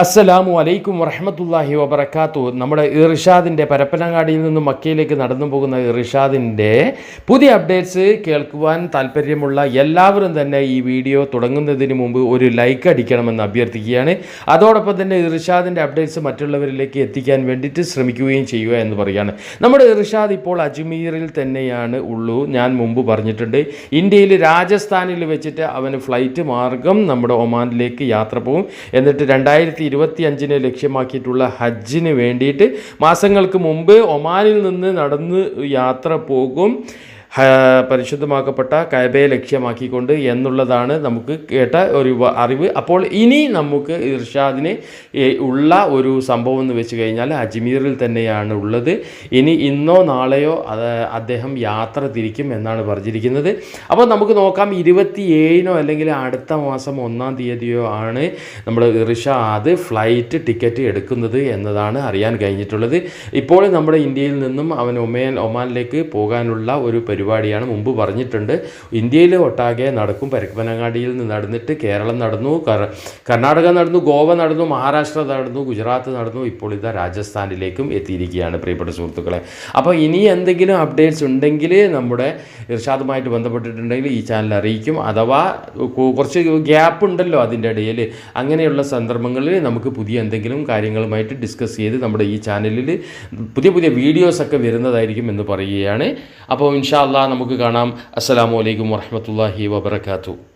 അസ്സലാമു അലൈക്കും വറഹ്മത്തുള്ളാഹി വബറകാതുഹു. നമ്മുടെ ഇർഷാദിൻ്റെ പരപ്പനങ്ങാടിയിൽ നിന്നും മക്കയിലേക്ക് നടന്നു പോകുന്ന ഇർഷാദിൻ്റെ പുതിയ അപ്ഡേറ്റ്സ് കേൾക്കുവാൻ താല്പര്യമുള്ള എല്ലാവരും തന്നെ ഈ വീഡിയോ തുടങ്ങുന്നതിന് മുമ്പ് ഒരു ലൈക്ക് അടിക്കണമെന്ന് അഭ്യർത്ഥിക്കുകയാണ്. അതോടൊപ്പം തന്നെ ഇർഷാദിൻ്റെ അപ്ഡേറ്റ്സ് മറ്റുള്ളവരിലേക്ക് എത്തിക്കാൻ വേണ്ടിയിട്ട് ശ്രമിക്കുകയും ചെയ്യുക എന്ന് പറയുകയാണ്. നമ്മുടെ ഇർഷാദ് ഇപ്പോൾ അജ്മീറിൽ തന്നെയാണ് ഉള്ളൂ. ഞാൻ മുമ്പ് പറഞ്ഞിട്ടുണ്ട്, ഇന്ത്യയിൽ രാജസ്ഥാനിൽ വെച്ചിട്ട് അവന് ഫ്ലൈറ്റ് മാർഗം നമ്മുടെ ഒമാനിലേക്ക് യാത്ര പോകും. എന്നിട്ട് 2025 ലക്ഷ്യമാക്കിയിട്ടുള്ള ഹജ്ജിന് വേണ്ടിയിട്ട് മാസങ്ങൾക്ക് മുമ്പ് ഒമാനിൽ നിന്ന് നടന്ന് യാത്ര പോകും, പരിശുദ്ധമാക്കപ്പെട്ട കഅബയെ ലക്ഷ്യമാക്കിക്കൊണ്ട് എന്നുള്ളതാണ് നമുക്ക് കേട്ട ഒരു അറിവ്. അപ്പോൾ ഇനി നമുക്ക് ഇർഷാദിന് ഉള്ള ഒരു സംഭവം എന്ന് വെച്ച് കഴിഞ്ഞാൽ അജ്മീറിൽ തന്നെയാണ് ഉള്ളത്. ഇനി ഇന്നോ നാളെയോ അദ്ദേഹം യാത്ര തിരിക്കും എന്നാണ് പറഞ്ഞിരിക്കുന്നത്. അപ്പോൾ നമുക്ക് നോക്കാം, 27 അല്ലെങ്കിൽ അടുത്ത മാസം 1 തീയതിയോ ആണ് നമ്മൾ ഇർഷാദ് ഫ്ലൈറ്റ് ടിക്കറ്റ് എടുക്കുന്നത് എന്നതാണ് അറിയാൻ കഴിഞ്ഞിട്ടുള്ളത്. ഇപ്പോൾ നമ്മുടെ ഇന്ത്യയിൽ നിന്നും അവൻ ഒമാനിലേക്ക് പോകാനുള്ള ഒരു പരിപാടിയാണ്. മുമ്പ് പറഞ്ഞിട്ടുണ്ട്, ഇന്ത്യയിൽ ഒട്ടാകെ നടക്കും. പരപ്പനങ്ങാടിയിൽ നിന്ന് നടന്നിട്ട് കേരളം നടന്നു, കർണാടക നടന്നു, ഗോവ നടന്നു, മഹാരാഷ്ട്ര നടന്നു, ഗുജറാത്ത് നടന്നു, ഇപ്പോൾ ഇതാ രാജസ്ഥാനിലേക്കും എത്തിയിരിക്കുകയാണ് പ്രിയപ്പെട്ട സുഹൃത്തുക്കളെ. അപ്പോൾ ഇനി എന്തെങ്കിലും അപ്ഡേറ്റ്സ് ഉണ്ടെങ്കിൽ നമ്മുടെ ഇർഷാദുമായിട്ട് ബന്ധപ്പെട്ടിട്ടുണ്ടെങ്കിൽ ഈ ചാനൽ അറിയിക്കും. അഥവാ കുറച്ച് ഗ്യാപ്പ് ഉണ്ടല്ലോ അതിൻ്റെ ഇടയിൽ, അങ്ങനെയുള്ള സന്ദർഭങ്ങളിൽ നമുക്ക് പുതിയ എന്തെങ്കിലും കാര്യങ്ങളുമായിട്ട് ഡിസ്കസ് ചെയ്ത് നമ്മുടെ ഈ ചാനലിൽ പുതിയ വീഡിയോസൊക്കെ വരുന്നതായിരിക്കും എന്ന് പറയുകയാണ്. അപ്പോൾ ഇൻഷാ അല്ലാഹ് നമുക്ക് കാണാം. അസ്സലാമു അലൈക്കും വറഹ്മത്തുള്ളാഹി വബറകാതുഹു.